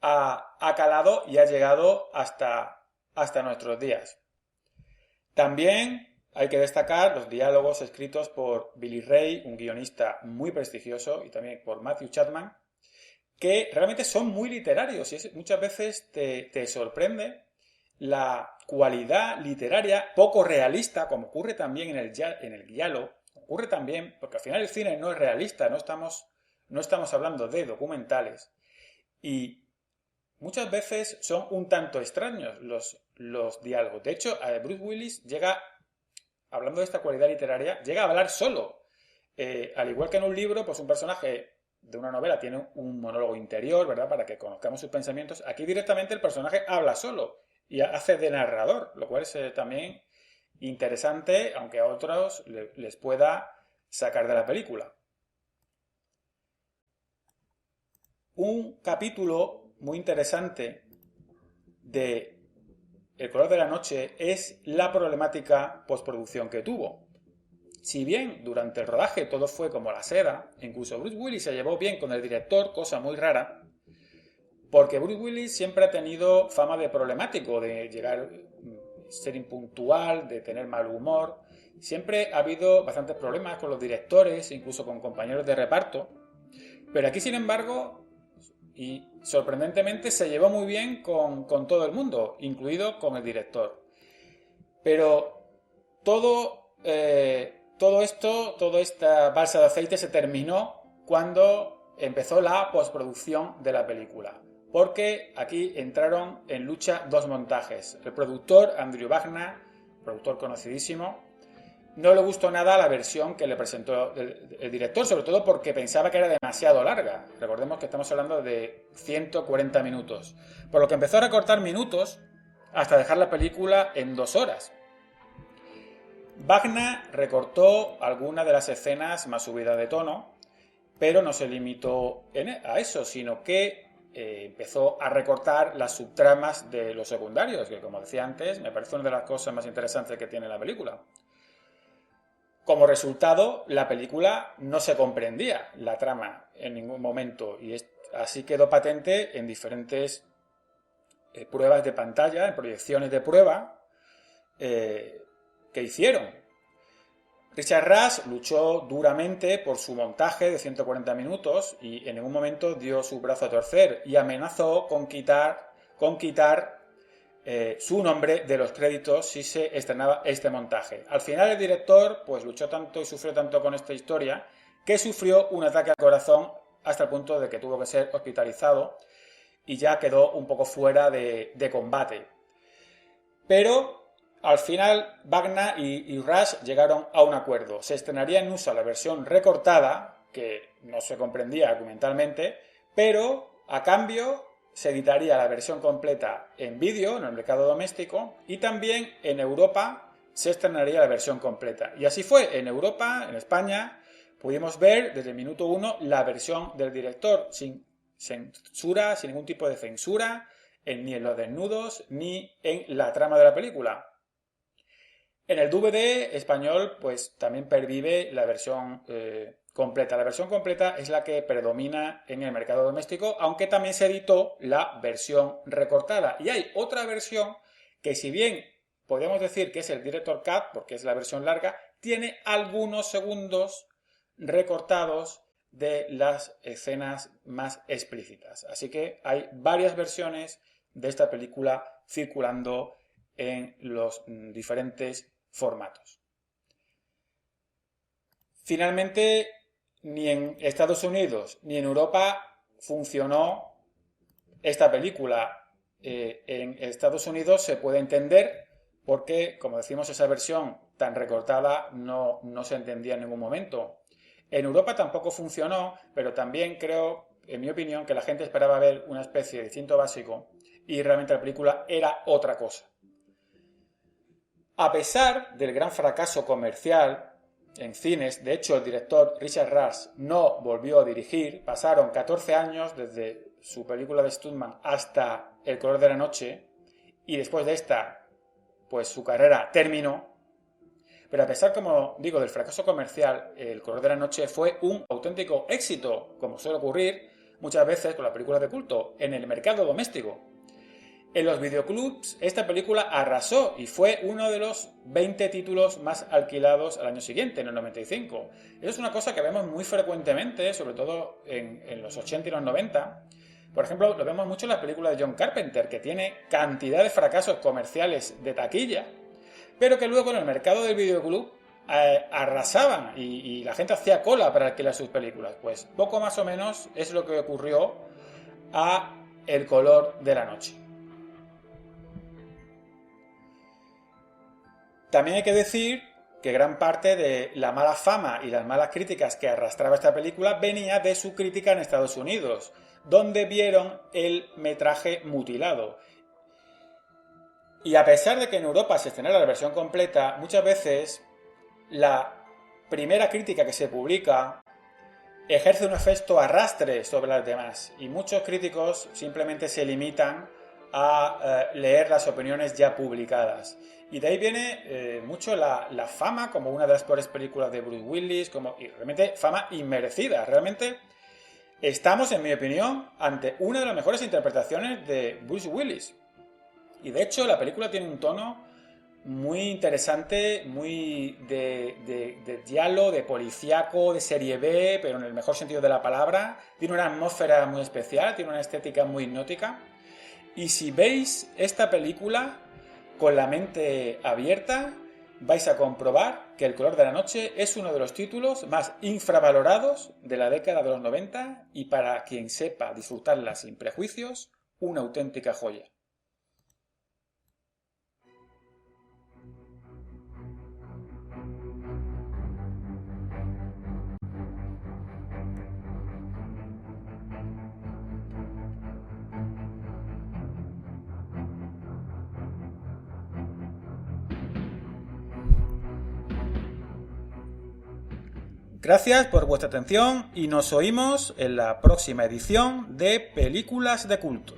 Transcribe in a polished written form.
ha calado y ha llegado hasta nuestros días. También hay que destacar los diálogos escritos por Billy Ray, un guionista muy prestigioso, y también por Matthew Chapman, que realmente son muy literarios y muchas veces te sorprende la cualidad literaria poco realista, como ocurre también en el giallo, ocurre también, porque al final el cine no es realista, no estamos hablando de documentales, y muchas veces son un tanto extraños los diálogos. De hecho, Bruce Willis llega, hablando de esta cualidad literaria, llega a hablar solo. Al igual que en un libro, pues un personaje de una novela tiene un monólogo interior, ¿verdad? Para que conozcamos sus pensamientos. Aquí directamente el personaje habla solo y hace de narrador, lo cual es también interesante, aunque a otros les pueda sacar de la película. Un capítulo muy interesante de El color de la noche es la problemática postproducción que tuvo. Si bien durante el rodaje todo fue como la seda, incluso Bruce Willis se llevó bien con el director, cosa muy rara, porque Bruce Willis siempre ha tenido fama de problemático, de llegar, ser impuntual, de tener mal humor. Siempre ha habido bastantes problemas con los directores, incluso con compañeros de reparto. Pero aquí, sin embargo, y sorprendentemente se llevó muy bien con todo el mundo, incluido con el director. Pero todo esto, toda esta balsa de aceite se terminó cuando empezó la postproducción de la película. Porque aquí entraron en lucha dos montajes. El productor, Andrew Wagner, productor conocidísimo, no le gustó nada la versión que le presentó el director, sobre todo porque pensaba que era demasiado larga. Recordemos que estamos hablando de 140 minutos. Por lo que empezó a recortar minutos hasta dejar la película en 2 horas. Wagner recortó algunas de las escenas más subidas de tono, pero no se limitó a eso, sino que empezó a recortar las subtramas de los secundarios, que como decía antes, me parece una de las cosas más interesantes que tiene la película. Como resultado, la película no se comprendía la trama en ningún momento y así quedó patente en diferentes pruebas de pantalla, en proyecciones de prueba que hicieron. Richard Rush luchó duramente por su montaje de 140 minutos y en ningún momento dio su brazo a torcer y amenazó con quitar su nombre de los créditos si se estrenaba este montaje. Al final el director pues luchó tanto y sufrió tanto con esta historia que sufrió un ataque al corazón hasta el punto de que tuvo que ser hospitalizado y ya quedó un poco fuera de combate. Pero al final Wagner y Rush llegaron a un acuerdo. Se estrenaría en USA la versión recortada, que no se comprendía argumentalmente, pero a cambio se editaría la versión completa en vídeo en el mercado doméstico y también en Europa se estrenaría la versión completa. Y así fue, en Europa, en España, pudimos ver desde el minuto 1 la versión del director, sin censura, sin ningún tipo de censura, ni en los desnudos, ni en la trama de la película. En el DVD español, pues también pervive la versión completa. La versión completa es la que predomina en el mercado doméstico, aunque también se editó la versión recortada. Y hay otra versión que, si bien podemos decir que es el Director Cut, porque es la versión larga, tiene algunos segundos recortados de las escenas más explícitas. Así que hay varias versiones de esta película circulando en los diferentes formatos. Finalmente, ni en Estados Unidos ni en Europa funcionó esta película. En Estados Unidos se puede entender porque, como decimos, esa versión tan recortada no se entendía en ningún momento. En Europa tampoco funcionó, pero también creo, en mi opinión, que la gente esperaba ver una especie de cinto básico y realmente la película era otra cosa. A pesar del gran fracaso comercial en cines, de hecho el director Richard Rush no volvió a dirigir, pasaron 14 años desde su película de Stuntman hasta El color de la noche y después de esta, pues su carrera terminó. Pero a pesar, como digo, del fracaso comercial, El color de la noche fue un auténtico éxito, como suele ocurrir. muchas veces con las películas de culto en el mercado doméstico. En los videoclubs esta película arrasó y fue uno de los 20 títulos más alquilados al año siguiente, en el 95. Eso es una cosa que vemos muy frecuentemente, sobre todo en los 80 y los 90. Por ejemplo, lo vemos mucho en las películas de John Carpenter, que tiene cantidad de fracasos comerciales de taquilla, pero que luego en el mercado del videoclub arrasaban y la gente hacía cola para alquilar sus películas. Pues poco más o menos es lo que ocurrió a El color de la noche. También hay que decir que gran parte de la mala fama y las malas críticas que arrastraba esta película venía de su crítica en Estados Unidos, donde vieron el metraje mutilado. Y a pesar de que en Europa se estrenara la versión completa, muchas veces la primera crítica que se publica ejerce un efecto arrastre sobre las demás, y muchos críticos simplemente se limitan a leer las opiniones ya publicadas. Y de ahí viene mucho la fama como una de las peores películas de Bruce Willis, y realmente fama inmerecida. Realmente estamos, en mi opinión, ante una de las mejores interpretaciones de Bruce Willis. Y de hecho la película tiene un tono muy interesante, muy de diálogo, de policíaco, de serie B, pero en el mejor sentido de la palabra. Tiene una atmósfera muy especial, tiene una estética muy hipnótica. Y si veis esta película con la mente abierta, vais a comprobar que El color de la noche es uno de los títulos más infravalorados de la década de los 90 y, para quien sepa disfrutarla sin prejuicios, una auténtica joya. Gracias por vuestra atención y nos oímos en la próxima edición de Películas de Culto.